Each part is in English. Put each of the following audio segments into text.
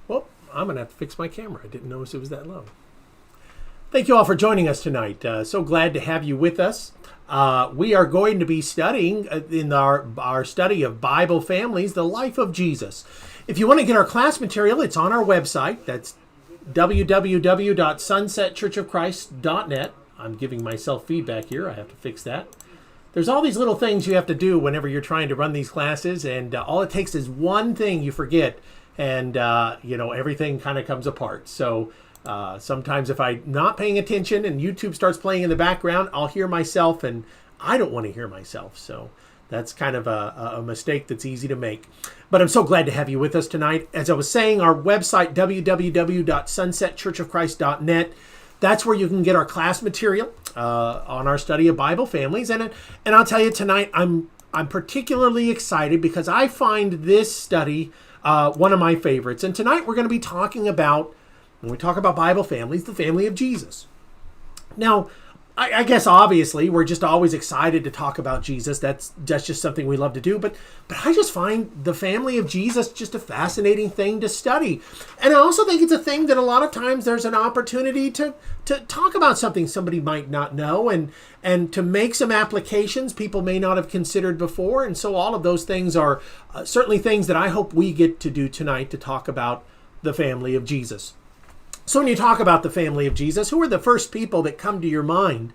Well, I'm going to have to fix my camera. I didn't notice it was that low. Thank you all for joining us tonight. So glad to have you with us. We are going to be studying in our study of Bible families, the life of Jesus. If you want to get our class material, it's on our website. That's www.sunsetchurchofchrist.net. I'm giving myself feedback here. I have to fix that. There's all these little things you have to do whenever you're trying to run these classes, and all it takes is one thing you forget, and everything kind of comes apart. So sometimes if I'm not paying attention and YouTube starts playing in the background, I'll hear myself, and I don't want to hear myself. So that's kind of a mistake that's easy to make. But I'm so glad to have you with us tonight. As I was saying, our website, www.sunsetchurchofchrist.net. That's where you can get our class material on our study of Bible families. And I'll tell you tonight, I'm particularly excited because I find this study one of my favorites. And tonight we're going to be talking about, when we talk about Bible families, the family of Jesus. Now, I guess obviously we're just always excited to talk about Jesus. That's just something we love to do. But I just find the family of Jesus just a fascinating thing to study. And I also think it's a thing that a lot of times there's an opportunity to talk about something somebody might not know and to make some applications people may not have considered before. And so all of those things are certainly things that I hope we get to do tonight, to talk about the family of Jesus. So when you talk about the family of Jesus, who are the first people that come to your mind?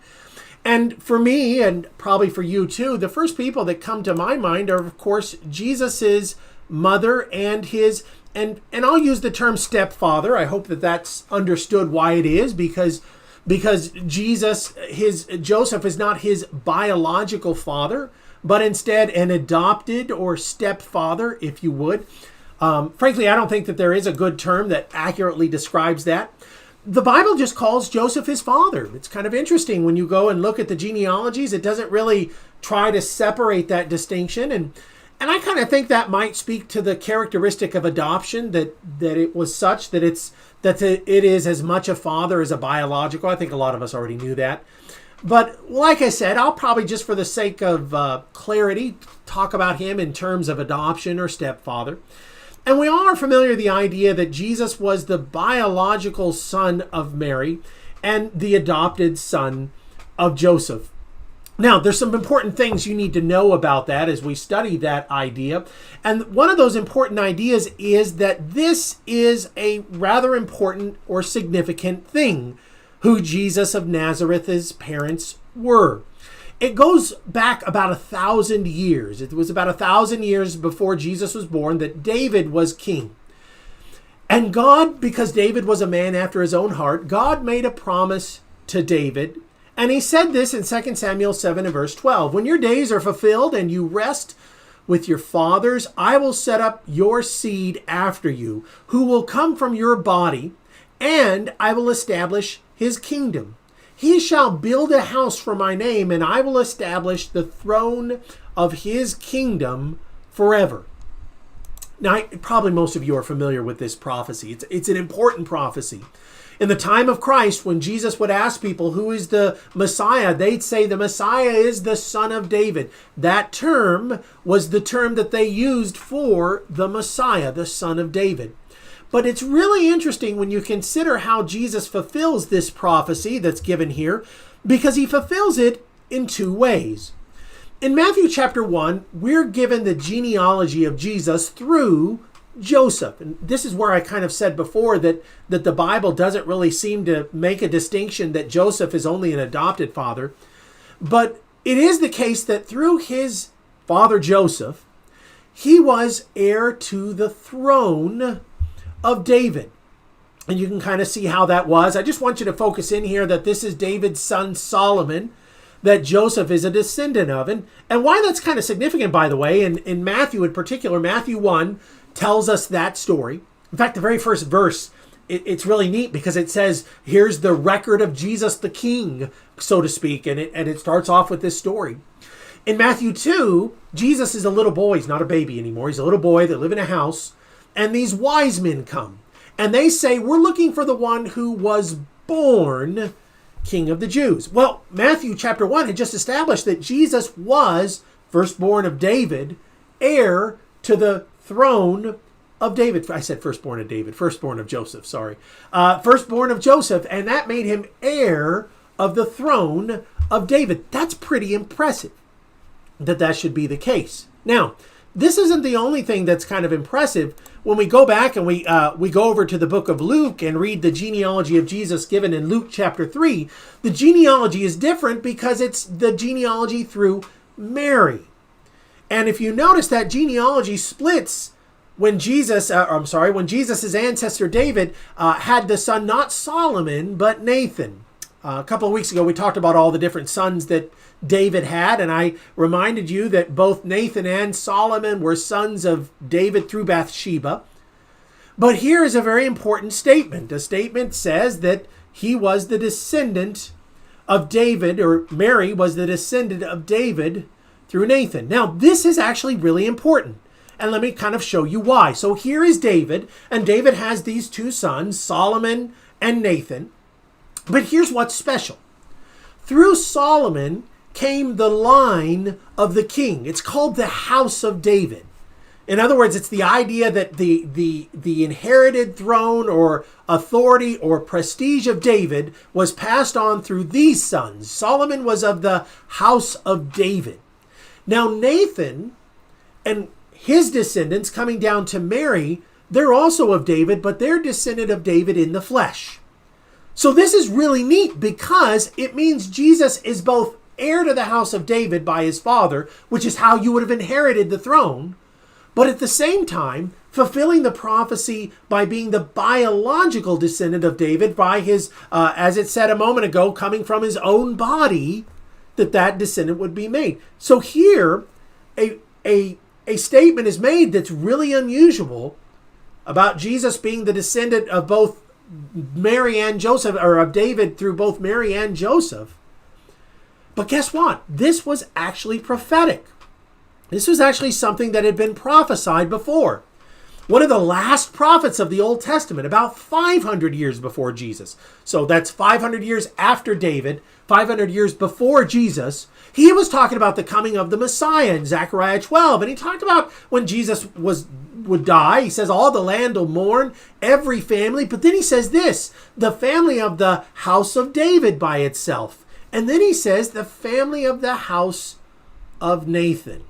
And for me, and probably for you too, the first people that come to my mind are, of course, Jesus's mother and and I'll use the term stepfather. I hope that that's understood why it is, because Joseph is not his biological father, but instead an adopted or stepfather, if you would. Frankly, I don't think that there is a good term that accurately describes that. The Bible just calls Joseph his father. It's kind of interesting when you go and look at the genealogies. It doesn't really try to separate that distinction. And I kind of think that might speak to the characteristic of adoption, that it was such that it is as much a father as a biological. I think a lot of us already knew that. But like I said, I'll probably, just for the sake of clarity, talk about him in terms of adoption or stepfather. And we all are familiar with the idea that Jesus was the biological son of Mary and the adopted son of Joseph. Now, there's some important things you need to know about that as we study that idea. And one of those important ideas is that this is a rather important or significant thing, who Jesus of Nazareth's parents were. It goes back about 1,000 years. It was about 1,000 years before Jesus was born that David was king. And God, because David was a man after his own heart, God made a promise to David. And he said this in 2 Samuel 7 and verse 12. When your days are fulfilled and you rest with your fathers, I will set up your seed after you, who will come from your body, and I will establish his kingdom. He shall build a house for my name, and I will establish the throne of his kingdom forever. Now, probably most of you are familiar with this prophecy. It's an important prophecy. In the time of Christ, when Jesus would ask people, who is the Messiah? They'd say the Messiah is the son of David. That term was the term that they used for the Messiah, the son of David. But it's really interesting when you consider how Jesus fulfills this prophecy that's given here, because he fulfills it in two ways. In Matthew chapter 1, we're given the genealogy of Jesus through Joseph. And this is where I kind of said before that the Bible doesn't really seem to make a distinction that Joseph is only an adopted father. But it is the case that through his father Joseph, he was heir to the throne of David. And you can kind of see how that was. I just want you to focus in here that this is David's son Solomon, that Joseph is a descendant of. And why that's kind of significant, by the way, in Matthew in particular, Matthew 1 tells us that story. In fact, the very first verse, it's really neat because it says, here's the record of Jesus the King, so to speak. And it starts off with this story. In Matthew 2, Jesus is a little boy. He's not a baby anymore. He's a little boy. They live in a house. And these wise men come. And they say, we're looking for the one who was born King of the Jews. Well, Matthew chapter 1 had just established that Jesus was firstborn of David, heir to the throne of David. I said firstborn of David, firstborn of Joseph, sorry. Firstborn of Joseph, and that made him heir of the throne of David. That's pretty impressive that should be the case. Now, this isn't the only thing that's kind of impressive. When we go back and we go over to the book of Luke and read the genealogy of Jesus given in Luke chapter 3, the genealogy is different because it's the genealogy through Mary. And if you notice, that genealogy splits when Jesus' ancestor David had the son not Solomon but Nathan. A couple of weeks ago, we talked about all the different sons that David had, and I reminded you that both Nathan and Solomon were sons of David through Bathsheba. But here is a very important statement. The statement says that he was the descendant of David, or Mary was the descendant of David through Nathan. Now, this is actually really important, and let me kind of show you why. So here is David, and David has these two sons, Solomon and Nathan. But here's what's special. Through Solomon came the line of the king. It's called the house of David. In other words, it's the idea that the inherited throne or authority or prestige of David was passed on through these sons. Solomon was of the house of David. Now Nathan and his descendants coming down to Mary, they're also of David, but they're descendant of David in the flesh. So this is really neat because it means Jesus is both heir to the house of David by his father, which is how you would have inherited the throne, but at the same time, fulfilling the prophecy by being the biological descendant of David by his, as it said a moment ago, coming from his own body, that descendant would be made. So here, a statement is made that's really unusual about Jesus being the descendant of both Mary and Joseph, or of David through both Mary and Joseph. But guess what? This was actually prophetic. This was actually something that had been prophesied before. One of the last prophets of the Old Testament, about 500 years before Jesus. So that's 500 years after David, 500 years before Jesus. He was talking about the coming of the Messiah in Zechariah 12. And he talked about when Jesus would die. He says all the land will mourn, every family. But then he says this, the family of the house of David by itself. And then he says the family of the house of Nathan.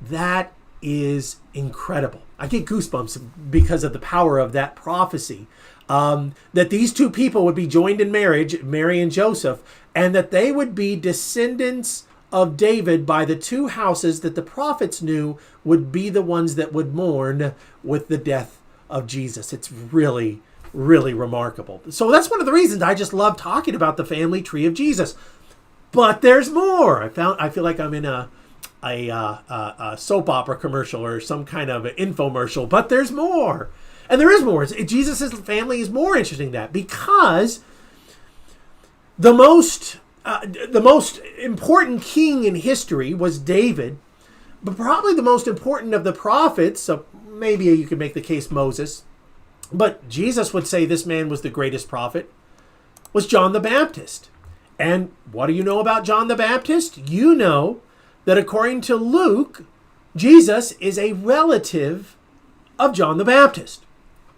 That is incredible. I get goosebumps because of the power of that prophecy. That these two people would be joined in marriage, Mary and Joseph, and that they would be descendants of David by the two houses that the prophets knew would be the ones that would mourn with the death of Jesus. It's really, really remarkable. So that's one of the reasons I just love talking about the family tree of Jesus. But there's more. I feel like I'm in a soap opera commercial or some kind of infomercial, but there's more. And there is more. Jesus' family is more interesting than that, because the most important king in history was David, but probably the most important of the prophets, so maybe you could make the case Moses, but Jesus would say this man was the greatest prophet, was John the Baptist. And what do you know about John the Baptist? You know that according to Luke, Jesus is a relative of John the Baptist.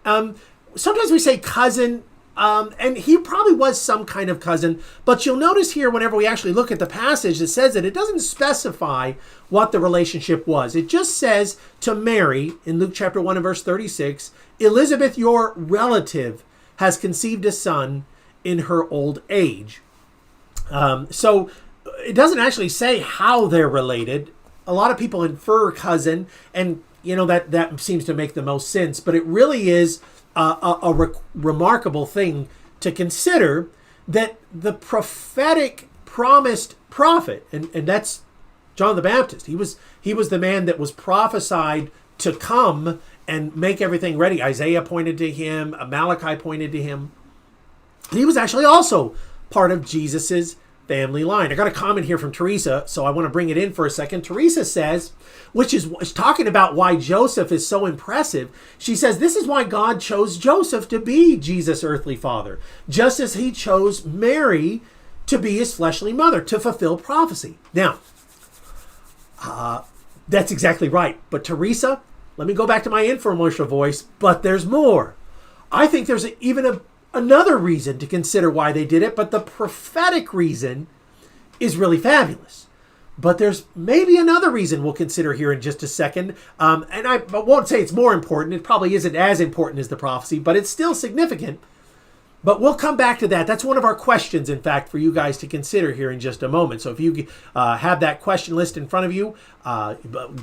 Sometimes we say cousin, and he probably was some kind of cousin, but you'll notice here whenever we actually look at the passage that says it doesn't specify what the relationship was. It just says to Mary in Luke chapter 1 and verse 36, Elizabeth, your relative, has conceived a son in her old age. So it doesn't actually say how they're related. A lot of people infer cousin, and that seems to make the most sense, but it really is a remarkable thing to consider that the prophetic promised prophet, and that's John the Baptist. He was the man that was prophesied to come and make everything ready. Isaiah pointed to him, Malachi pointed to him. He was actually also part of Jesus's family line. I got a comment here from Teresa, so I want to bring it in for a second. Teresa says, which is talking about why Joseph is so impressive. She says, this is why God chose Joseph to be Jesus' earthly father, just as he chose Mary to be his fleshly mother, to fulfill prophecy. Now, that's exactly right. But Teresa, let me go back to my infomercial voice, but there's more. I think there's another reason to consider why they did it, but the prophetic reason is really fabulous. But there's maybe another reason we'll consider here in just a second. And I won't say it's more important. It probably isn't as important as the prophecy, but it's still significant. But we'll come back to that. That's one of our questions, in fact, for you guys to consider here in just a moment. So if you have that question list in front of you,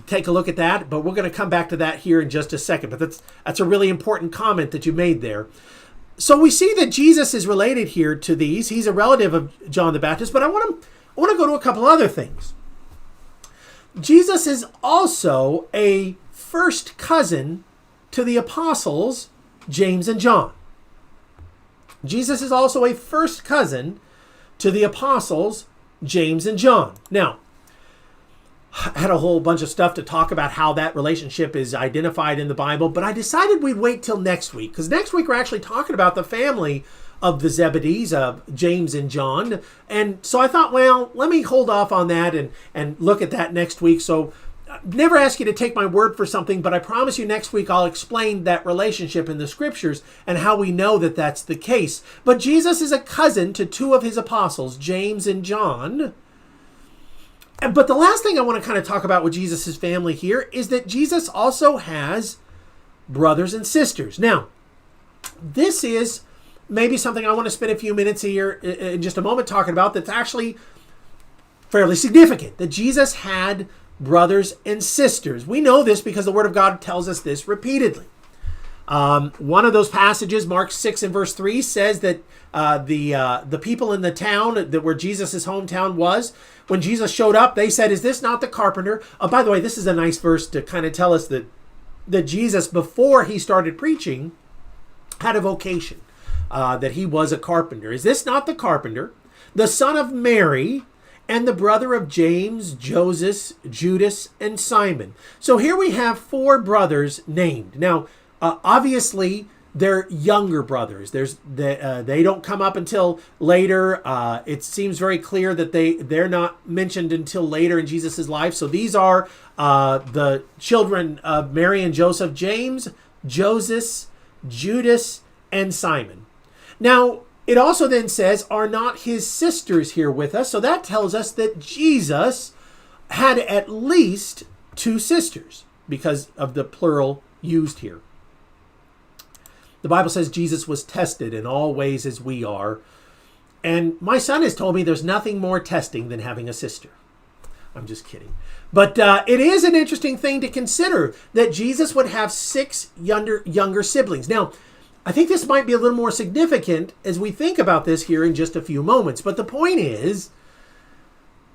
take a look at that. But we're going to come back to that here in just a second. But that's a really important comment that you made there. So we see that Jesus is related here to these. He's a relative of John the Baptist. But I want to go to a couple other things. Jesus is also a first cousin to the apostles, James and John. Jesus is also a first cousin to the apostles, James and John. Now, I had a whole bunch of stuff to talk about how that relationship is identified in the Bible, but I decided we'd wait till next week, because next week we're actually talking about the family of the Zebedees, James and John. And so I thought, well, let me hold off on that and look at that next week. So never ask you to take my word for something, but I promise you next week I'll explain that relationship in the scriptures and how we know that that's the case. But Jesus is a cousin to two of his apostles, James and John. But the last thing I want to kind of talk about with Jesus' family here is that Jesus also has brothers and sisters. Now, this is maybe something I want to spend a few minutes here in just a moment talking about that's actually fairly significant, that Jesus had brothers and sisters. We know this because the Word of God tells us this repeatedly. One of those passages, Mark 6 and verse 3, says that the people in the town where Jesus' hometown was, when Jesus showed up, they said, "Is this not the carpenter?" By the way, this is a nice verse to kind of tell us that Jesus, before he started preaching, had a vocation, that he was a carpenter. "Is this not the carpenter, the son of Mary, and the brother of James, Joseph, Judas, and Simon?" So here we have four brothers named. Now, obviously, they're younger brothers. They don't come up until later. It seems very clear that they're not mentioned until later in Jesus' life. So these are the children of Mary and Joseph, James, Joseph, Judas, and Simon. Now, it also then says, "Are not his sisters here with us?" So that tells us that Jesus had at least two sisters because of the plural used here. The Bible says Jesus was tested in all ways as we are. And my son has told me there's nothing more testing than having a sister. I'm just kidding. But it is an interesting thing to consider that Jesus would have six younger siblings. Now, I think this might be a little more significant as we think about this here in just a few moments. But the point is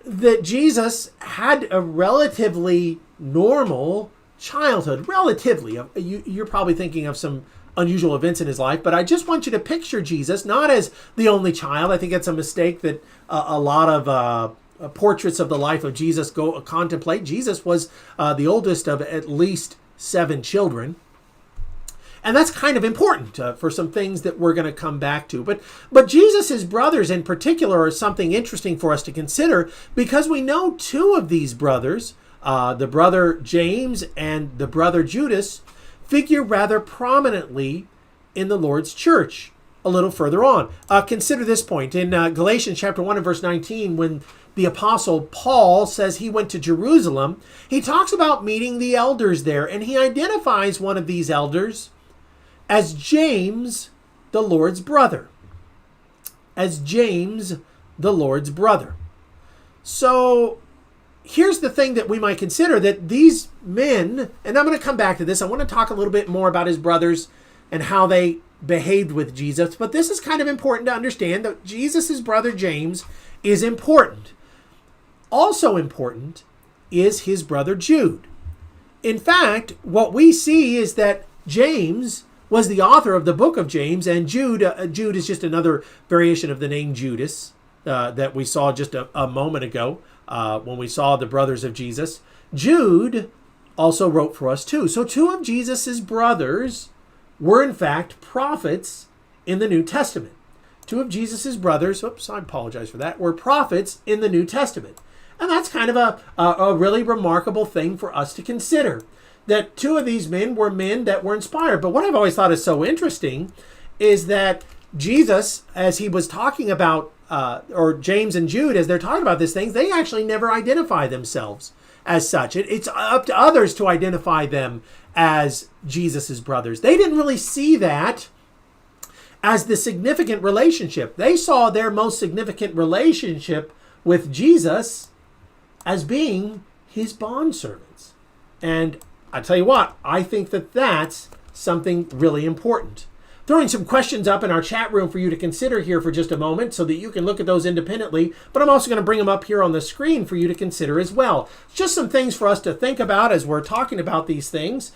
that Jesus had a relatively normal childhood. Relatively. You're probably thinking of some unusual events in his life, but I just want you to picture Jesus not as the only child. I think it's a mistake that a lot of portraits of the life of Jesus contemplate. Jesus was the oldest of at least 7 children. And that's kind of important for some things that we're going to come back to. But Jesus' brothers in particular are something interesting for us to consider because we know two of these brothers, the brother James and the brother Judas, figure rather prominently in the Lord's church a little further on. Consider this point. In Galatians chapter 1 and verse 19, when the apostle Paul says he went to Jerusalem, he talks about meeting the elders there, and he identifies one of these elders as James, the Lord's brother. As James, the Lord's brother. So here's the thing that we might consider, that these men, and I'm going to come back to this. I want to talk a little bit more about his brothers and how they behaved with Jesus. But this is kind of important to understand that Jesus' brother James is important. Also important is his brother Jude. In fact, what we see is that James was the author of the book of James, and Jude is just another variation of the name Judas that we saw just a moment ago when we saw the brothers of Jesus. Jude also wrote for us too. So two of Jesus's brothers were in fact prophets in the New Testament. Two of Jesus's brothers, I apologize for that, were prophets in the New Testament. And that's kind of a really remarkable thing for us to consider. that two of these men were men that were inspired. But what I've always thought is so interesting is that Jesus, as he was talking about, or James and Jude, as they're talking about these things, they actually never identify themselves as such. It's up to others to identify them as Jesus's brothers. They didn't really see that as the significant relationship. They saw their most significant relationship with Jesus as being his bondservants. And I tell you what, I think that that's something really important. Throwing some questions up in our chat room for you to consider here for just a moment so that you can look at those independently, but I'm also going to bring them up here on the screen for you to consider as well. Just some things for us to think about as we're talking about these things.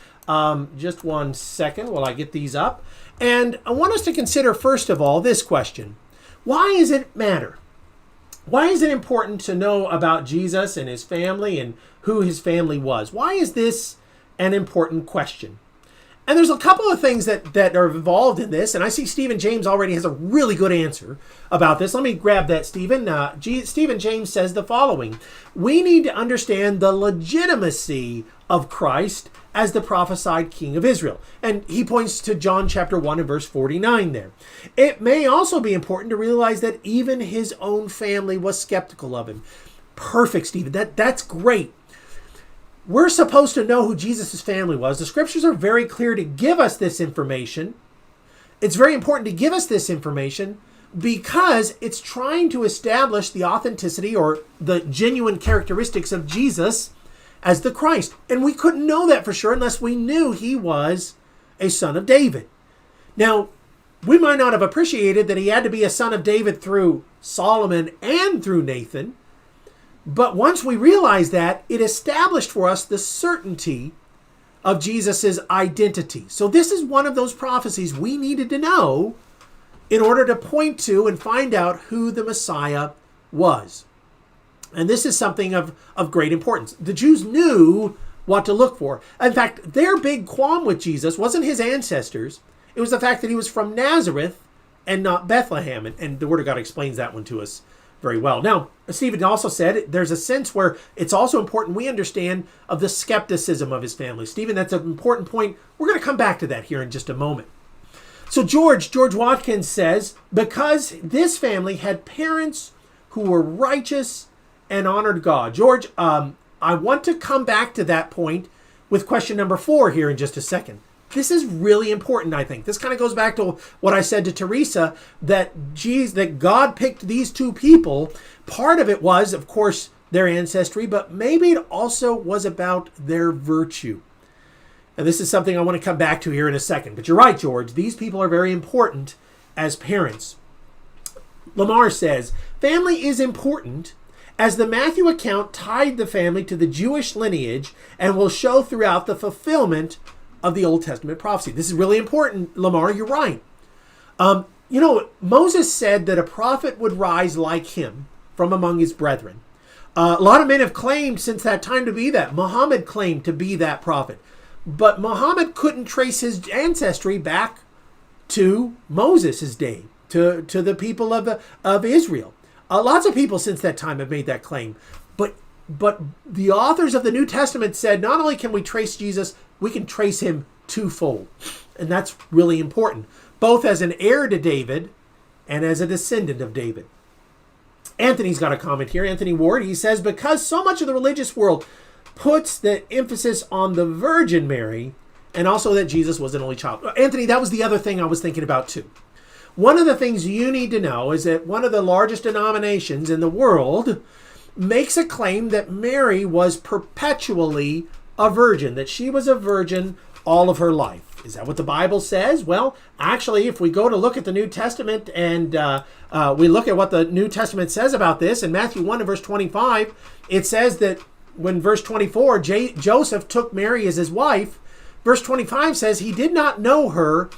Just one second while I get these up. And I want us to consider, first of all, this question. Why does it matter? Why is it important to know about Jesus and his family and who his family was? Why is this an important question? And there's a couple of things that are involved in this, and I see Stephen James already has a really good answer about this. Let me grab that, Stephen. Stephen James says the following: we need to understand the legitimacy of Christ as the prophesied King of Israel. And he points to John chapter 1 and verse 49 there. It may also be important to realize that even his own family was skeptical of him. Perfect, Stephen. That's great. We're supposed to know who Jesus' family was. The scriptures are very clear to give us this information. It's very important to give us this information because it's trying to establish the authenticity or the genuine characteristics of Jesus as the Christ. And we couldn't know that for sure unless we knew he was a son of David. Now, we might not have appreciated that he had to be a son of David through Solomon and through Nathan. But once we realized that, it established for us the certainty of Jesus' identity. So this is one of those prophecies we needed to know in order to point to and find out who the Messiah was. And this is something of great importance. The Jews knew what to look for. In fact, their big qualm with Jesus wasn't his ancestors. It was the fact that he was from Nazareth and not Bethlehem. And the Word of God explains that one to us very well. Now, Stephen also said there's a sense where it's also important we understand of the skepticism of his family. Stephen, that's an important point. We're going to come back to that here in just a moment. So George Watkins says, because this family had parents who were righteous and honored God. George, I want to come back to that point with question number 4 here in just a second. This is really important, I think. This kind of goes back to what I said to Teresa, that God picked these two people. Part of it was, of course, their ancestry, but maybe it also was about their virtue. And this is something I want to come back to here in a second. But you're right, George. These people are very important as parents. Lamar says, family is important as the Matthew account tied the family to the Jewish lineage and will show throughout the fulfillment of the Old Testament prophecy. This is really important, Lamar. You're right. Moses said that a prophet would rise like him from among his brethren. A lot of men have claimed since that time to be that. Muhammad claimed to be that prophet. But Muhammad couldn't trace his ancestry back to Moses' day, to the people of Israel. Lots of people since that time have made that claim. But the authors of the New Testament said not only can we trace Jesus, we can trace him twofold. And that's really important, both as an heir to David and as a descendant of David. Anthony's got a comment here. Anthony Ward, he says, because so much of the religious world puts the emphasis on the Virgin Mary and also that Jesus was an only child. Anthony, that was the other thing I was thinking about too. One of the things you need to know is that one of the largest denominations in the world makes a claim that Mary was perpetually a virgin, that she was a virgin all of her life. Is that what the Bible says? Well, actually, if we go to look at the New Testament and we look at what the New Testament says about this, in Matthew 1 and verse 25, it says that when verse 24, Joseph took Mary as his wife, verse 25 says he did not know her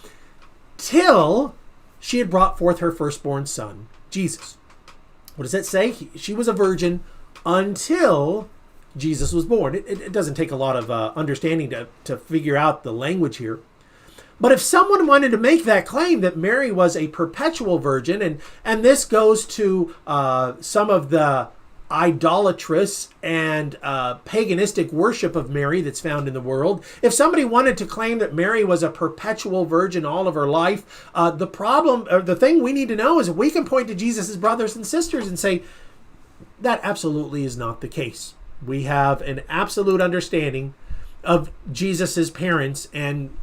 till she had brought forth her firstborn son, Jesus. What does that say? She was a virgin until Jesus was born. It doesn't take a lot of understanding to figure out the language here. But if someone wanted to make that claim that Mary was a perpetual virgin, and this goes to some of the idolatrous and paganistic worship of Mary that's found in the world. If somebody wanted to claim that Mary was a perpetual virgin all of her life, the problem, or the thing we need to know is that we can point to Jesus' brothers and sisters and say, that absolutely is not the case. We have an absolute understanding of Jesus's parents and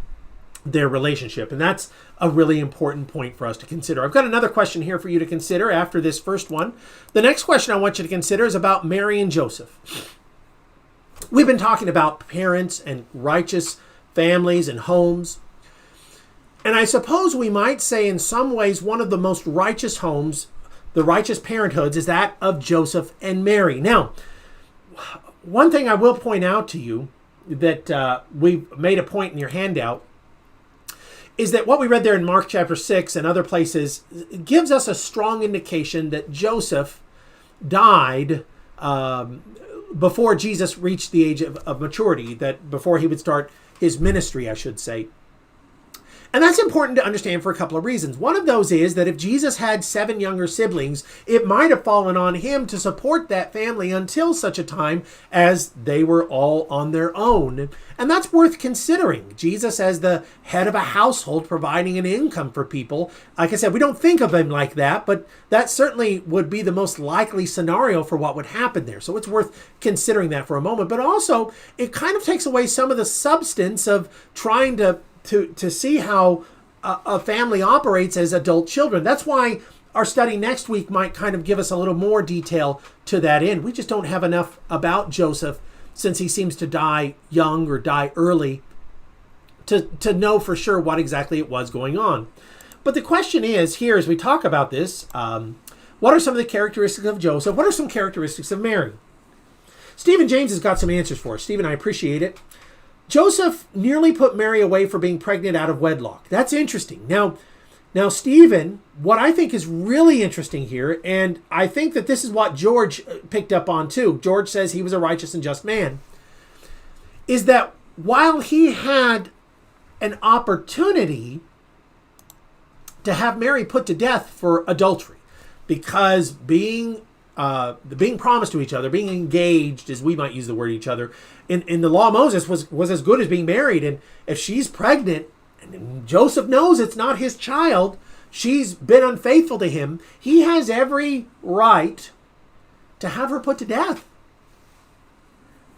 their relationship. And that's a really important point for us to consider. I've got another question here for you to consider after this first one. The next question I want you to consider is about Mary and Joseph. We've been talking about parents and righteous families and homes. And I suppose we might say in some ways one of the most righteous homes, the righteous parenthoods, is that of Joseph and Mary. Now, one thing I will point out to you that we've made a point in your handout is that what we read there in Mark chapter 6 and other places gives us a strong indication that Joseph died before Jesus reached the age of maturity, that before he would start his ministry, I should say. And that's important to understand for a couple of reasons. One of those is that if Jesus had 7 younger siblings, it might have fallen on him to support that family until such a time as they were all on their own. And that's worth considering. Jesus as the head of a household providing an income for people. Like I said, we don't think of him like that, but that certainly would be the most likely scenario for what would happen there. So it's worth considering that for a moment. But also, it kind of takes away some of the substance of trying to see how a family operates as adult children. That's why our study next week might kind of give us a little more detail to that end. We just don't have enough about Joseph, since he seems to die young or die early, to know for sure what exactly it was going on. But the question is, here as we talk about this, what are some of the characteristics of Joseph? What are some characteristics of Mary? Stephen James has got some answers for us. Stephen, I appreciate it. Joseph nearly put Mary away for being pregnant out of wedlock. That's interesting. Now, Stephen, what I think is really interesting here, and I think that this is what George picked up on too. George says he was a righteous and just man, is that while he had an opportunity to have Mary put to death for adultery, because being promised to each other, being engaged, as we might use the word each other, in the law of Moses was as good as being married. And if she's pregnant, and Joseph knows it's not his child, she's been unfaithful to him, he has every right to have her put to death.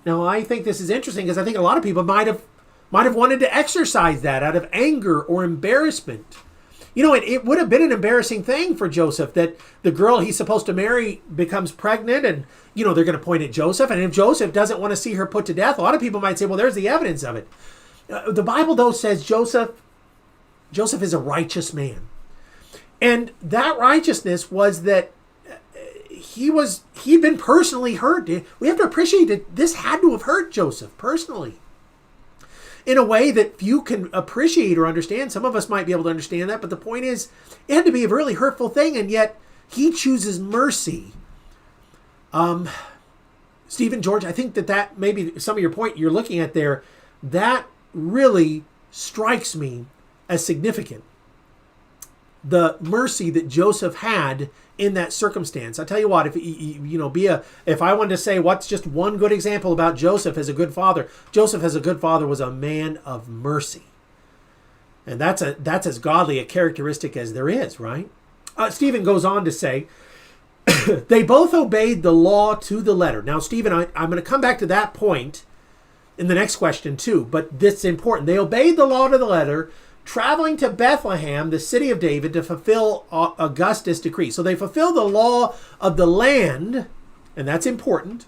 Now, I think this is interesting because I think a lot of people might have wanted to exercise that out of anger or embarrassment. You know, it would have been an embarrassing thing for Joseph that the girl he's supposed to marry becomes pregnant, and, you know, they're going to point at Joseph. And if Joseph doesn't want to see her put to death, a lot of people might say, well, there's the evidence of it. The Bible, though, says Joseph is a righteous man. And that righteousness was that he'd been personally hurt. We have to appreciate that this had to have hurt Joseph personally, in a way that few can appreciate or understand. Some of us might be able to understand that, but the point is, it had to be a really hurtful thing, and yet he chooses mercy. Stephen, George, I think that maybe some of your point you're looking at there, that really strikes me as significant. The mercy that Joseph had in that circumstance. I tell you what, if I wanted to say what's just one good example about Joseph as a good father, Joseph as a good father was a man of mercy. And that's as godly a characteristic as there is, right? Stephen goes on to say, they both obeyed the law to the letter. Now, Stephen, I'm going to come back to that point in the next question too, but this is important. They obeyed the law to the letter, traveling to Bethlehem, the city of David, to fulfill Augustus' decree. So they fulfill the law of the land, and that's important.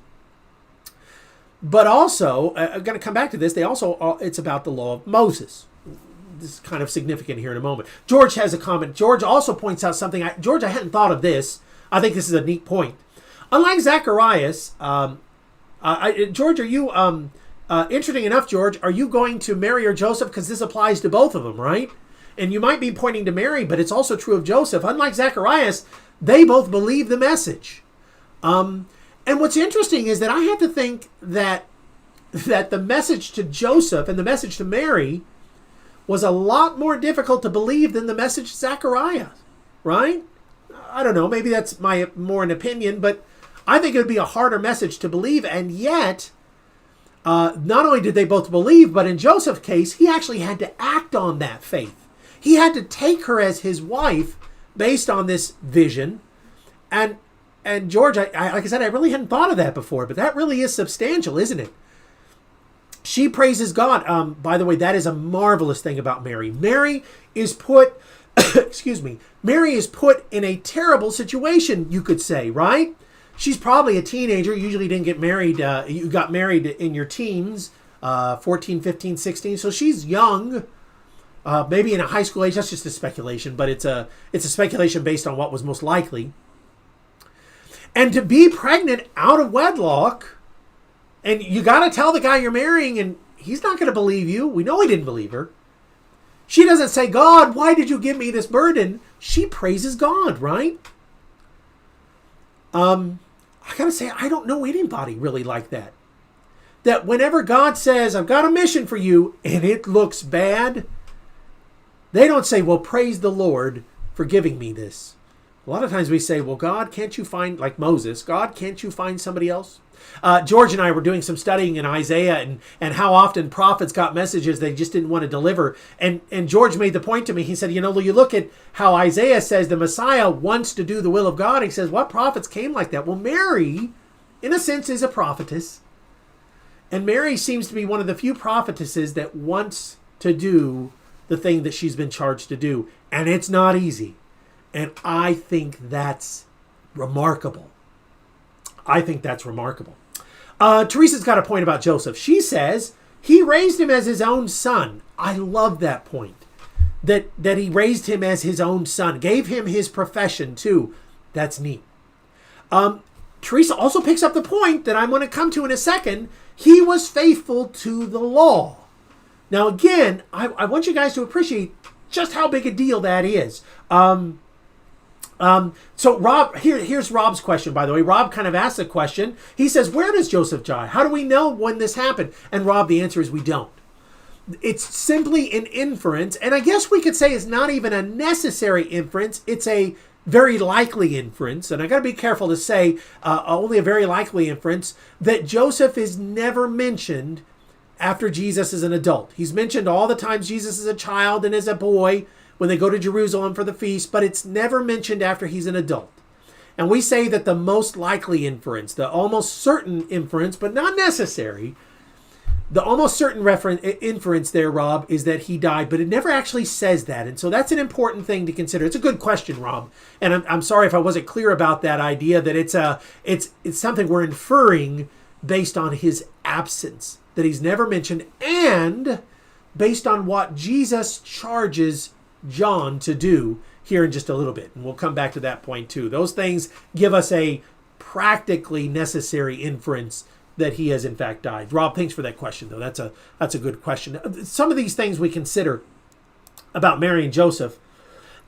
But also, I'm going to come back to this, it's about the law of Moses. This is kind of significant here in a moment. George has a comment. George also points out something. George, I hadn't thought of this. I think this is a neat point. Unlike Zacharias, George, are you... interesting enough, George, are you going to Mary or Joseph? Because this applies to both of them, right? And you might be pointing to Mary, but it's also true of Joseph. Unlike Zacharias, they both believe the message. And what's interesting is that I have to think that the message to Joseph and the message to Mary was a lot more difficult to believe than the message to Zachariah, right? I don't know. Maybe that's more an opinion, but I think it would be a harder message to believe. And yet, not only did they both believe, but in Joseph's case, he actually had to act on that faith. He had to take her as his wife based on this vision. And George, like I said, I really hadn't thought of that before, but that really is substantial, isn't it? She praises God. By the way, that is a marvelous thing about Mary. Mary is put, Mary is put in a terrible situation, you could say, right? She's probably a teenager. Usually didn't get married. You got married in your teens, 14, 15, 16. So she's young, maybe in a high school age. That's just a speculation, but it's a speculation based on what was most likely. And to be pregnant out of wedlock, and you got to tell the guy you're marrying, and he's not going to believe you. We know he didn't believe her. She doesn't say, God, why did you give me this burden? She praises God, right? I got to say, I don't know anybody really like that. That whenever God says, I've got a mission for you, and it looks bad, they don't say, well, praise the Lord for giving me this. A lot of times we say, well, God, can't you find, like Moses, God, can't you find somebody else? George and I were doing some studying in Isaiah and how often prophets got messages they just didn't want to deliver. And George made the point to me. He said, you look at how Isaiah says the Messiah wants to do the will of God. He says, what prophets came like that? Well, Mary, in a sense, is a prophetess. And Mary seems to be one of the few prophetesses that wants to do the thing that she's been charged to do. And it's not easy. And I think that's remarkable. Teresa's got a point about Joseph. She says he raised him as his own son. I love that point. That he raised him as his own son. Gave him his profession too. That's neat. Teresa also picks up the point that I'm going to come to in a second. He was faithful to the law. Now again, I want you guys to appreciate just how big a deal that is. So Rob, here's Rob's question, by the way. Rob kind of asked a question. He says, where does Joseph die? How do we know when this happened? And Rob, the answer is we don't. It's simply an inference. And I guess we could say it's not even a necessary inference. It's a very likely inference. And I got to be careful to say only a very likely inference that Joseph is never mentioned after Jesus is an adult. He's mentioned all the times Jesus is a child and as a boy, when they go to Jerusalem for the feast, but it's never mentioned after he's an adult. And we say that the most likely inference, the almost certain inference, but not necessary, the almost certain inference there, Rob, is that he died, but it never actually says that. And so that's an important thing to consider. It's a good question, Rob. And I'm sorry if I wasn't clear about that idea, that it's something we're inferring based on his absence, that he's never mentioned, and based on what Jesus charges John to do here in just a little bit. And we'll come back to that point too. Those things give us a practically necessary inference that he has in fact died. Rob, thanks for that question though. That's a good question. Some of these things we consider about Mary and Joseph.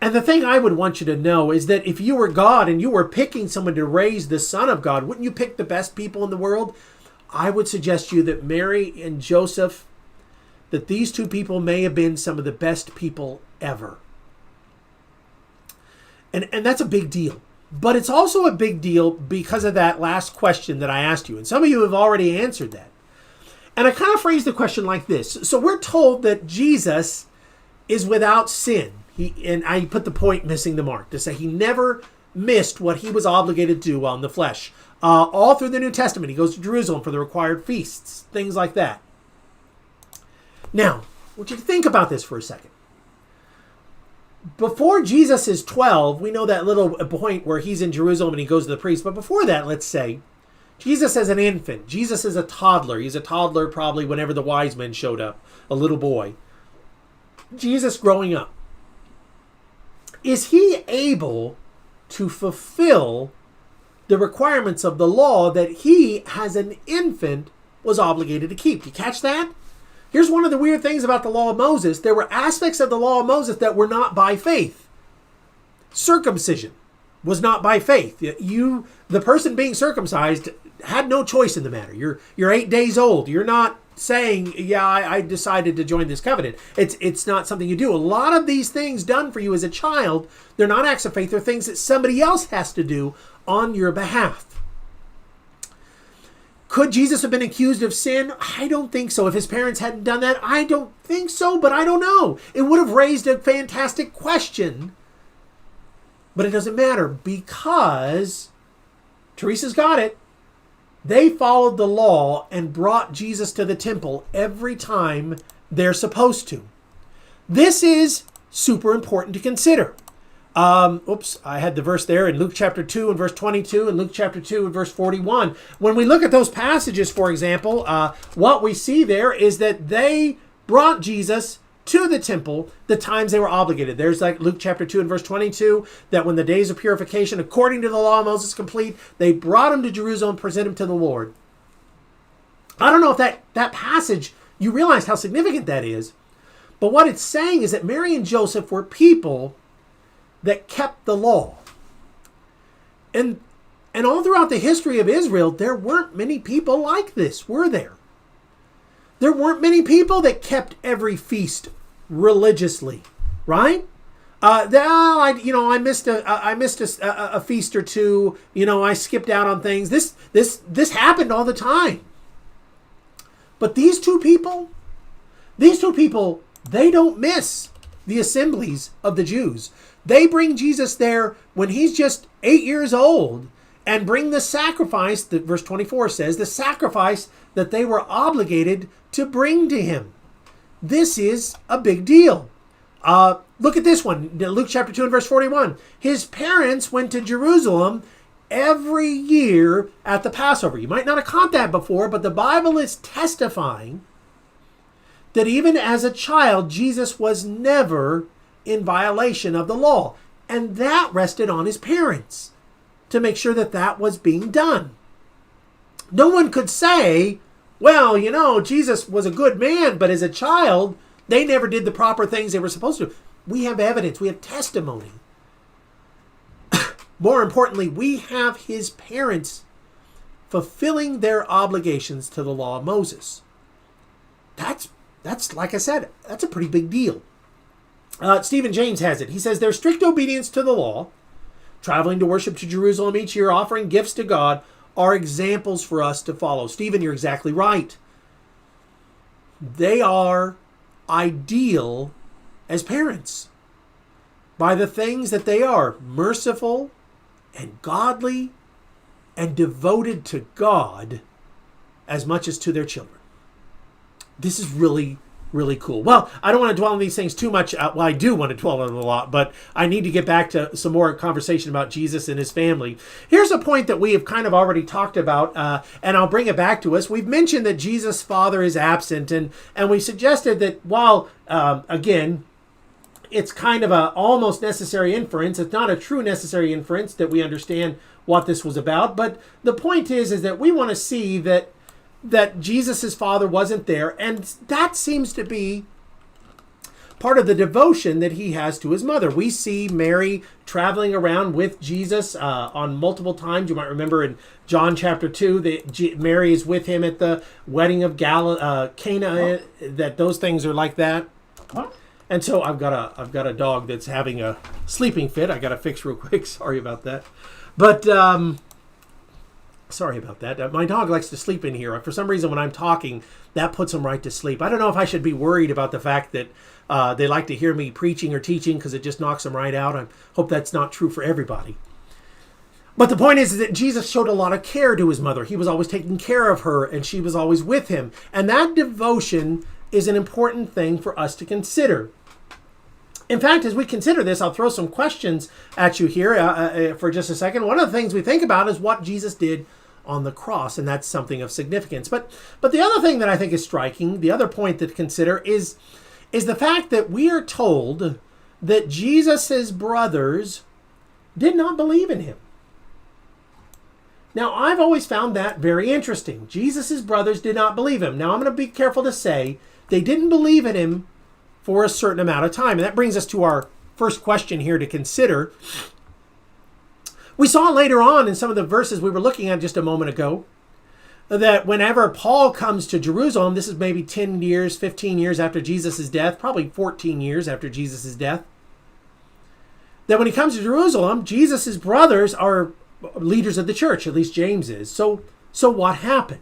And the thing I would want you to know is that if you were God and you were picking someone to raise the Son of God, wouldn't you pick the best people in the world? I would suggest to you that Mary and Joseph, that these two people may have been some of the best people ever. And that's a big deal. But it's also a big deal because of that last question that I asked you. And some of you have already answered that. And I kind of phrased the question like this. So we're told that Jesus is without sin. And I put the point missing the mark to say he never missed what he was obligated to do while in the flesh. All through the New Testament, he goes to Jerusalem for the required feasts, things like that. Now, I want you to think about this for a second. Before Jesus is 12, we know that little point where he's in Jerusalem and he goes to the priest. But before that, let's say, Jesus as an infant. Jesus is a toddler. He's a toddler probably whenever the wise men showed up, a little boy. Jesus growing up. Is he able to fulfill the requirements of the law that he, as an infant, was obligated to keep? Do you catch that? Here's one of the weird things about the law of Moses. There were aspects of the law of Moses that were not by faith. Circumcision was not by faith. The person being circumcised had no choice in the matter. You're 8 days old. You're not saying, yeah, I decided to join this covenant. It's not something you do. A lot of these things done for you as a child, they're not acts of faith. They're things that somebody else has to do on your behalf. Could Jesus have been accused of sin? I don't think so. If his parents hadn't done that, I don't think so, but I don't know. It would have raised a fantastic question. But it doesn't matter because Teresa's got it. They followed the law and brought Jesus to the temple every time they're supposed to. This is super important to consider. I had the verse there in Luke chapter 2 and verse 22 and Luke chapter 2 and verse 41. When we look at those passages, for example, what we see there is that they brought Jesus to the temple the times they were obligated. There's like Luke chapter 2 and verse 22, that when the days of purification according to the law of Moses complete, they brought him to Jerusalem and presented him to the Lord. I don't know if that passage, you realize how significant that is, but what it's saying is that Mary and Joseph were people that kept the law. And all throughout the history of Israel, there weren't many people like this, were there? There weren't many people that kept every feast religiously, right? I missed a feast or two. I skipped out on things. This happened all the time. But these two people, they don't miss the assemblies of the Jews. They bring Jesus there when he's just 8 years old and bring the sacrifice that verse 24 says, the sacrifice that they were obligated to bring to him. This is a big deal. Look at this one, Luke chapter 2 and verse 41. His parents went to Jerusalem every year at the Passover. You might not have caught that before, but the Bible is testifying that even as a child, Jesus was never in violation of the law. And that rested on his parents to make sure that was being done. No one could say, well, Jesus was a good man, but as a child, they never did the proper things they were supposed to. We have evidence. We have testimony. More importantly, we have his parents fulfilling their obligations to the law of Moses. That's like I said, that's a pretty big deal. Stephen James has it. He says, their strict obedience to the law, traveling to worship to Jerusalem each year, offering gifts to God, are examples for us to follow. Stephen, you're exactly right. They are ideal as parents by the things that they are: merciful and godly and devoted to God as much as to their children. This is really, really cool. Well, I don't want to dwell on these things too much. Well, I do want to dwell on them a lot, but I need to get back to some more conversation about Jesus and his family. Here's a point that we have kind of already talked about, and I'll bring it back to us. We've mentioned that Jesus' father is absent, and we suggested that while, again, it's kind of a almost necessary inference, it's not a true necessary inference that we understand what this was about, but the point is that we want to see that Jesus' father wasn't there, and that seems to be part of the devotion that he has to his mother. We see Mary traveling around with Jesus on multiple times. You might remember in John chapter 2 that Mary is with him at the wedding of Cana, that those things are like that. And so I've got a dog that's having a sleeping fit. I got to fix real quick. Sorry about that. But sorry about that. My dog likes to sleep in here. For some reason, when I'm talking, that puts him right to sleep. I don't know if I should be worried about the fact that they like to hear me preaching or teaching because it just knocks them right out. I hope that's not true for everybody. But the point is that Jesus showed a lot of care to his mother. He was always taking care of her, and she was always with him. And that devotion is an important thing for us to consider. In fact, as we consider this, I'll throw some questions at you here for just a second. One of the things we think about is what Jesus did on the cross, and that's something of significance. But the other thing that I think is striking, the other point to consider is the fact that we are told that Jesus' brothers did not believe in him. Now, I've always found that very interesting. Jesus' brothers did not believe him. Now, I'm going to be careful to say they didn't believe in him for a certain amount of time. And that brings us to our first question here to consider. We saw later on in some of the verses we were looking at just a moment ago that whenever Paul comes to Jerusalem, this is maybe 10 years, 15 years after Jesus' death, probably 14 years after Jesus' death, that when he comes to Jerusalem, Jesus' brothers are leaders of the church, at least James is. So what happened?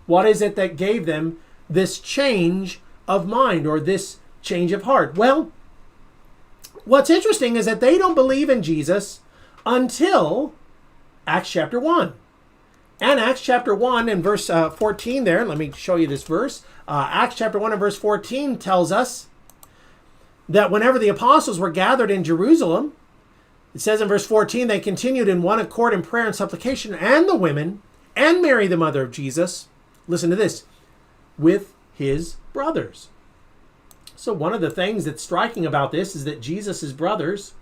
What is it that gave them this change of mind or this change of heart? Well, what's interesting is that they don't believe in Jesus until Acts chapter 1. And Acts chapter 1 and verse 14 there, let me show you this verse. Acts chapter 1 and verse 14 tells us that whenever the apostles were gathered in Jerusalem, it says in verse 14, they continued in one accord in prayer and supplication, and the women, and Mary the mother of Jesus, listen to this, with his brothers. So one of the things that's striking about this is that Jesus' brothers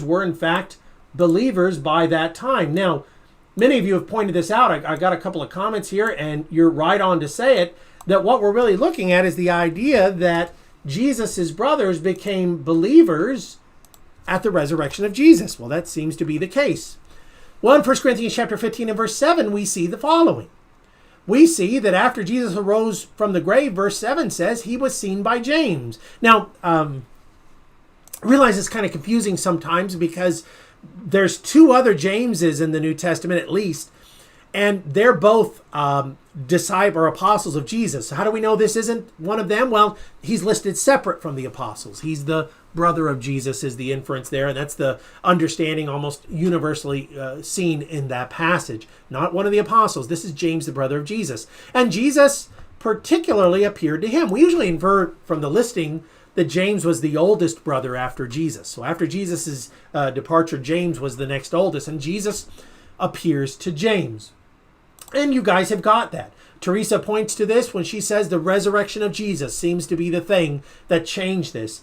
were in fact believers by that time. Now, many of you have pointed this out. I got a couple of comments here, and you're right on to say it, that what we're really looking at is the idea that Jesus' brothers became believers at the resurrection of Jesus. Well, that seems to be the case. Well, in 1 Corinthians chapter 15 and verse 7, we see the following. We see that after Jesus arose from the grave, verse 7 says, he was seen by James. Now, I realize it's kind of confusing sometimes because there's two other Jameses in the New Testament at least, and they're both disciples or apostles of Jesus. So how do we know this isn't one of them? Well, he's listed separate from the apostles. He's the brother of Jesus is the inference there, and that's the understanding almost universally seen in that passage. Not one of the apostles. This is James, the brother of Jesus. And Jesus particularly appeared to him. We usually infer from the listing that James was the oldest brother after Jesus. So after Jesus' departure, James was the next oldest, and Jesus appears to James. And you guys have got that. Teresa points to this when she says the resurrection of Jesus seems to be the thing that changed this.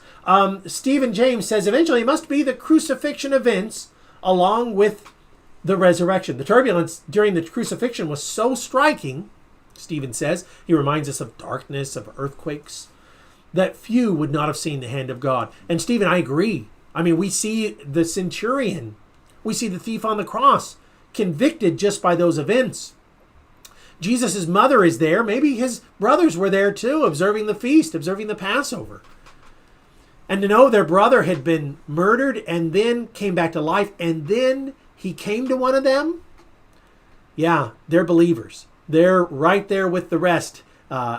Stephen James says eventually it must be the crucifixion events along with the resurrection. The turbulence during the crucifixion was so striking, Stephen says, he reminds us of darkness, of earthquakes, that few would not have seen the hand of God. And Stephen, I agree. I mean, we see the centurion, we see the thief on the cross convicted just by those events. Jesus' mother is there. Maybe his brothers were there too, observing the feast, observing the Passover. And to know their brother had been murdered and then came back to life, and then he came to one of them. Yeah, they're believers. They're right there with the rest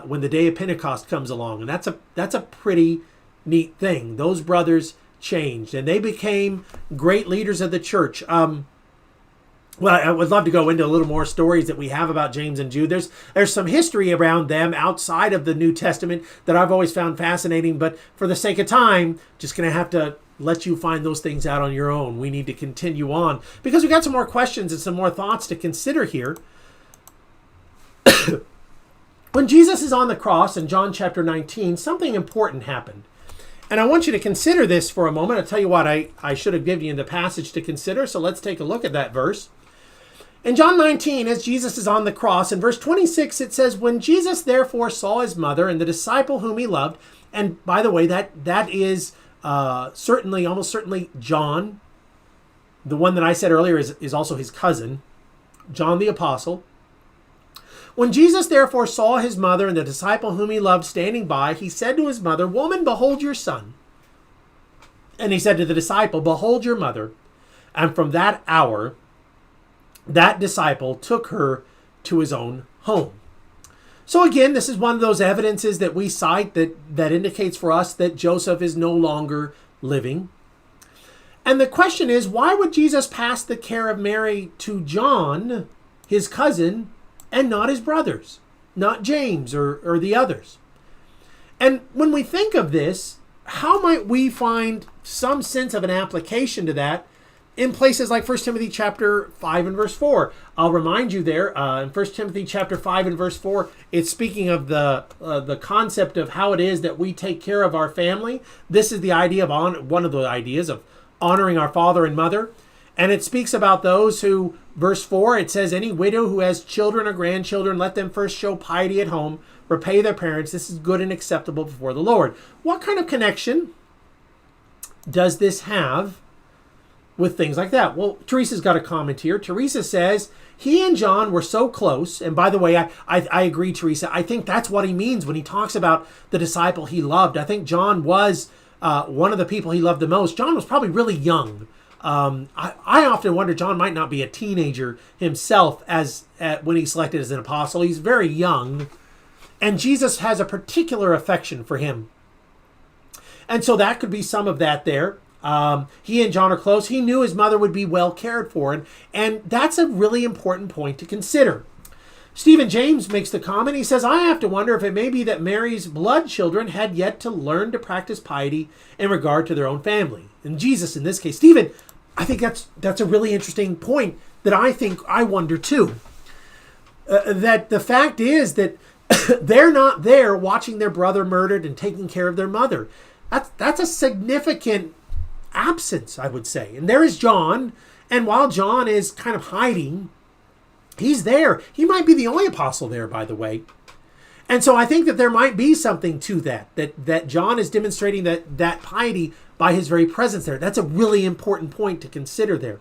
when the day of Pentecost comes along. And that's a pretty neat thing. Those brothers changed, and they became great leaders of the church. Well, I would love to go into a little more stories that we have about James and Jude. There's some history around them outside of the New Testament that I've always found fascinating, but for the sake of time, just going to have to let you find those things out on your own. We need to continue on because we've got some more questions and some more thoughts to consider here. When Jesus is on the cross in John chapter 19, something important happened. And I want you to consider this for a moment. I'll tell you what, I should have given you the passage to consider, so let's take a look at that verse. In John 19, as Jesus is on the cross, in verse 26, it says, when Jesus therefore saw his mother and the disciple whom he loved, and by the way, that is almost certainly John. The one that I said earlier is also his cousin, John the Apostle. When Jesus therefore saw his mother and the disciple whom he loved standing by, he said to his mother, woman, behold your son. And he said to the disciple, behold your mother. And from that hour, that disciple took her to his own home. So again, this is one of those evidences that we cite that indicates for us that Joseph is no longer living. And the question is, why would Jesus pass the care of Mary to John, his cousin, and not his brothers, not James or the others? And when we think of this, how might we find some sense of an application to that in places like 1 Timothy chapter 5 and verse 4. I'll remind you there, in 1 Timothy chapter 5 and verse 4, it's speaking of the concept of how it is that we take care of our family. This is the idea of one of the ideas of honoring our father and mother. And it speaks about those who, verse 4, it says, any widow who has children or grandchildren, let them first show piety at home, repay their parents. This is good and acceptable before the Lord. What kind of connection does this have with things like that? Well, Teresa's got a comment here. Teresa says, he and John were so close. And by the way, I agree, Teresa. I think that's what he means when he talks about the disciple he loved. I think John was one of the people he loved the most. John was probably really young I often wonder John might not be a teenager himself when he's selected as an apostle. He's very young, and Jesus has a particular affection for him. And so that could be some of that there. He and John are close. He knew his mother would be well cared for, and that's a really important point to consider. Stephen James makes the comment. He says, I have to wonder if it may be that Mary's blood children had yet to learn to practice piety in regard to their own family. And Jesus, in this case, Stephen, I think that's a really interesting point that I wonder too. That the fact is that they're not there watching their brother murdered and taking care of their mother. That's a significant absence, I would say. And there is John, and while John is kind of hiding, he's there. He might be the only apostle there, by the way. And so I think that there might be something to that John is demonstrating that piety by his very presence there. That's a really important point to consider there.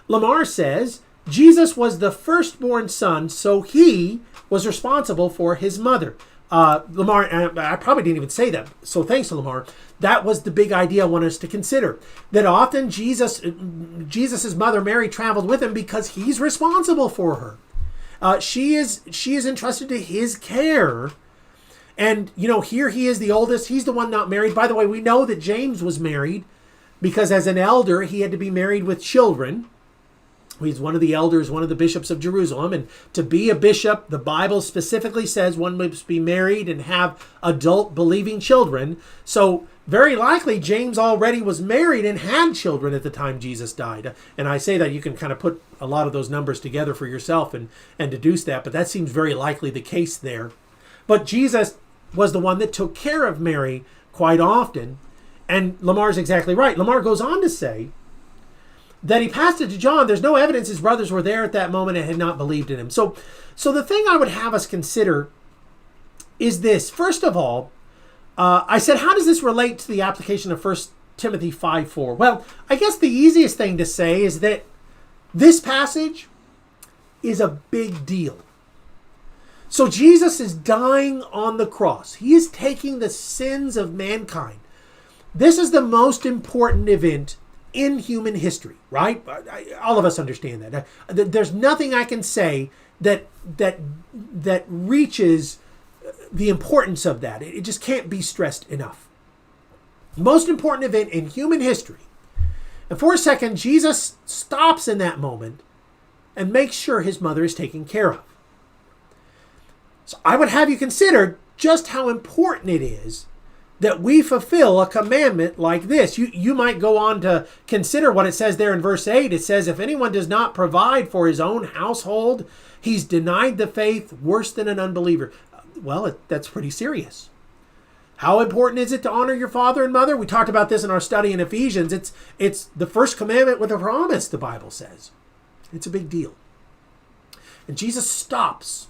Lamar says, Jesus was the firstborn son, so he was responsible for his mother. Lamar, I probably didn't even say that, so thanks to Lamar. That was the big idea I want us to consider. That often Jesus's mother Mary traveled with him because he's responsible for her. She is entrusted to his care. And, here he is the oldest. He's the one not married. By the way, we know that James was married because as an elder, he had to be married with children. He's one of the elders, one of the bishops of Jerusalem. And to be a bishop, the Bible specifically says one must be married and have adult believing children. So very likely James already was married and had children at the time Jesus died. And I say that you can kind of put a lot of those numbers together for yourself and deduce that. But that seems very likely the case there. But Jesus was the one that took care of Mary quite often. And Lamar's exactly right. Lamar goes on to say that he passed it to John. There's no evidence his brothers were there at that moment and had not believed in him. So the thing I would have us consider is this. First of all, I said, how does this relate to the application of 1 Timothy 5:4? Well, I guess the easiest thing to say is that this passage is a big deal. So Jesus is dying on the cross. He is taking the sins of mankind. This is the most important event in human history, right? All of us understand that. There's nothing I can say that reaches the importance of that. It just can't be stressed enough. Most important event in human history. And for a second, Jesus stops in that moment and makes sure his mother is taken care of. So I would have you consider just how important it is that we fulfill a commandment like this. You might go on to consider what it says there in verse 8. It says, if anyone does not provide for his own household, he's denied the faith worse than an unbeliever. Well, that's pretty serious. How important is it to honor your father and mother? We talked about this in our study in Ephesians. It's the first commandment with a promise, the Bible says. It's a big deal. And Jesus stops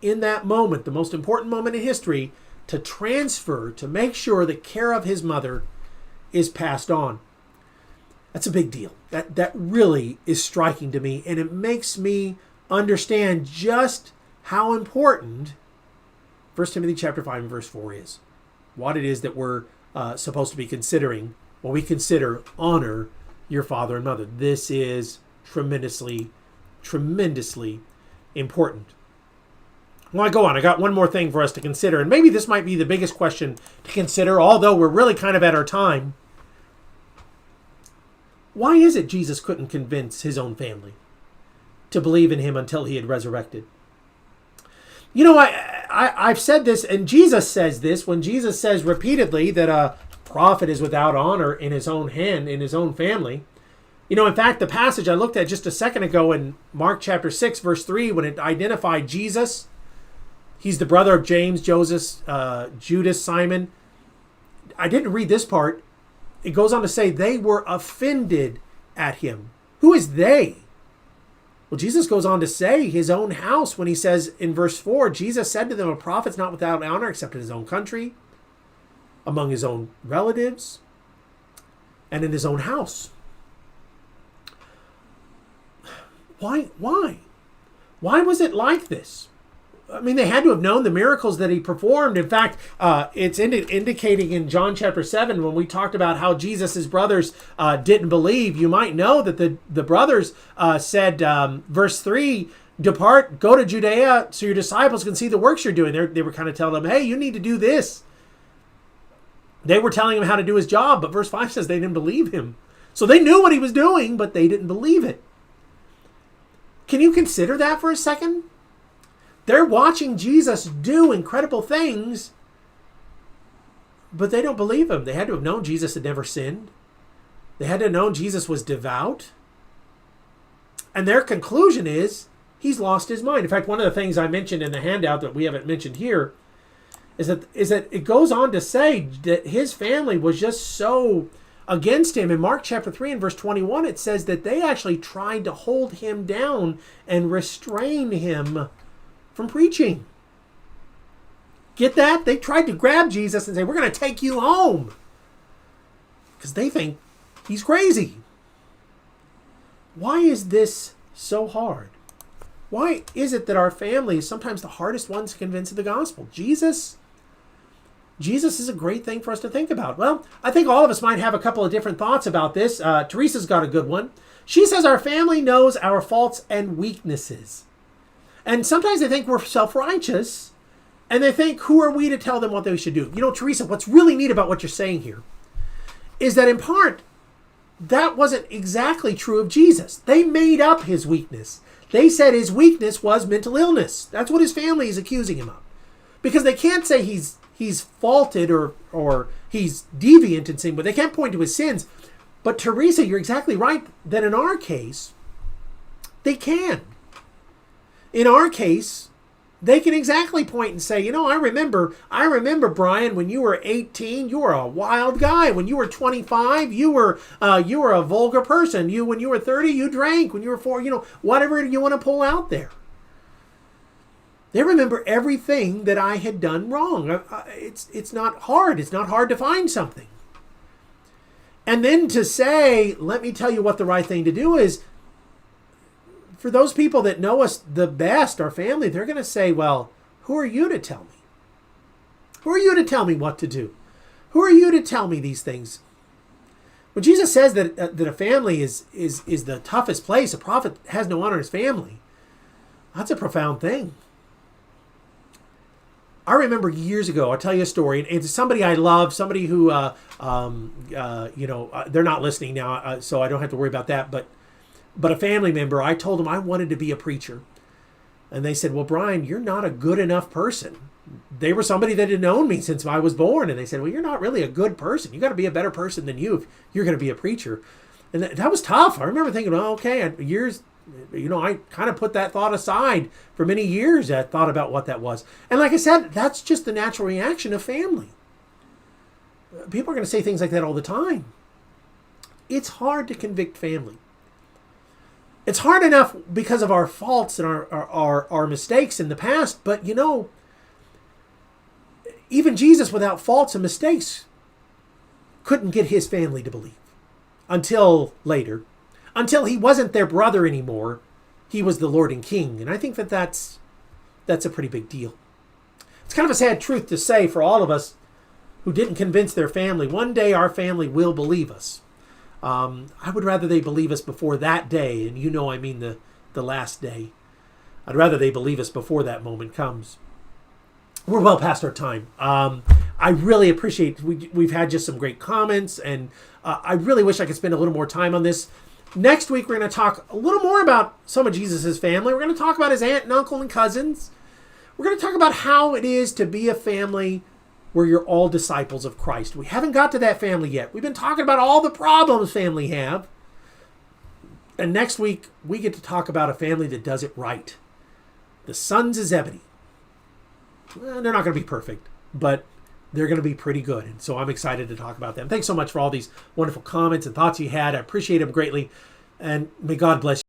in that moment, the most important moment in history, to make sure the care of his mother is passed on. That's a big deal. That really is striking to me, and it makes me understand just how important 1 Timothy chapter 5 and verse 4 is. What it is that we're supposed to be considering when we consider honor your father and mother. This is tremendously, tremendously important. Well, I go on. I got one more thing for us to consider, and maybe this might be the biggest question to consider, although we're really kind of at our time. Why is it Jesus couldn't convince his own family to believe in him until he had resurrected? I've said this, and Jesus says this, when Jesus says repeatedly that a prophet is without honor in his own hand, in his own family. In fact, the passage I looked at just a second ago in Mark chapter 6, verse 3, when it identified Jesus, he's the brother of James, Joseph, Judas, Simon. I didn't read this part. It goes on to say they were offended at him. Who is they? Well, Jesus goes on to say his own house when he says in verse 4, Jesus said to them, a prophet's not without honor except in his own country, among his own relatives, and in his own house. Why? Why was it like this? I mean, they had to have known the miracles that he performed. In fact, it's indicating in John chapter 7, when we talked about how Jesus' brothers didn't believe, you might know that the brothers said, verse 3, depart, go to Judea so your disciples can see the works you're doing. They were kind of telling him, hey, you need to do this. They were telling him how to do his job, but verse 5 says they didn't believe him. So they knew what he was doing, but they didn't believe it. Can you consider that for a second? They're watching Jesus do incredible things, but they don't believe him. They had to have known Jesus had never sinned. They had to have known Jesus was devout. And their conclusion is he's lost his mind. In fact, one of the things I mentioned in the handout that we haven't mentioned here is that it goes on to say that his family was just so against him. In Mark chapter 3 and verse 21, it says that they actually tried to hold him down and restrain him from preaching. Get that? They tried to grab Jesus and say, we're going to take you home, because they think he's crazy. Why is this so hard? Why is it that our family is sometimes the hardest ones to convince of the gospel? Jesus is a great thing for us to think about. Well, I think all of us might have a couple of different thoughts about this. Teresa's got a good one. She says our family knows our faults and weaknesses. And sometimes they think we're self-righteous, and they think, who are we to tell them what they should do? You know, Teresa, what's really neat about what you're saying here is that in part, that wasn't exactly true of Jesus. They made up his weakness. They said his weakness was mental illness. That's what his family is accusing him of. Because they can't say he's faulted or he's deviant in sin, but they can't point to his sins. But Teresa, you're exactly right that in our case, they can. In our case, they can exactly point and say, you know, I remember, Brian, when you were 18, you were a wild guy. When you were 25, you were a vulgar person. When you were 30, you drank. When you were 4, whatever you want to pull out there. They remember everything that I had done wrong. It's not hard. It's not hard to find something. And then to say, let me tell you what the right thing to do is, for those people that know us the best, our family, they're going to say, well, who are you to tell me? Who are you to tell me what to do? Who are you to tell me these things? When Jesus says that a family is the toughest place, a prophet has no honor in his family, that's a profound thing. I remember years ago, I'll tell you a story. It's somebody I love, somebody who, they're not listening now, so I don't have to worry about that. But a family member, I told them I wanted to be a preacher. And they said, well, Brian, you're not a good enough person. They were somebody that had known me since I was born. And they said, well, you're not really a good person. You got to be a better person than you if you're going to be a preacher. And that was tough. I remember thinking, well, okay, I kind of put that thought aside for many years. I thought about what that was. And like I said, that's just the natural reaction of family. People are going to say things like that all the time. It's hard to convict family. It's hard enough because of our faults and our mistakes in the past. But, even Jesus without faults and mistakes couldn't get his family to believe until later. Until he wasn't their brother anymore. He was the Lord and King. And I think that's a pretty big deal. It's kind of a sad truth to say for all of us who didn't convince their family. One day our family will believe us. I would rather they believe us before that day, and I mean the last day. I'd rather they believe us before that moment comes. We're well past our time. I really appreciate, we've had just some great comments, and I really wish I could spend a little more time on this. Next week, we're going to talk a little more about some of Jesus' family. We're going to talk about his aunt and uncle and cousins. We're going to talk about how it is to be a family where you're all disciples of Christ. We haven't got to that family yet. We've been talking about all the problems family have. And next week, we get to talk about a family that does it right. The sons of Zebedee. Well, they're not going to be perfect, but they're going to be pretty good. And so I'm excited to talk about them. Thanks so much for all these wonderful comments and thoughts you had. I appreciate them greatly. And may God bless you.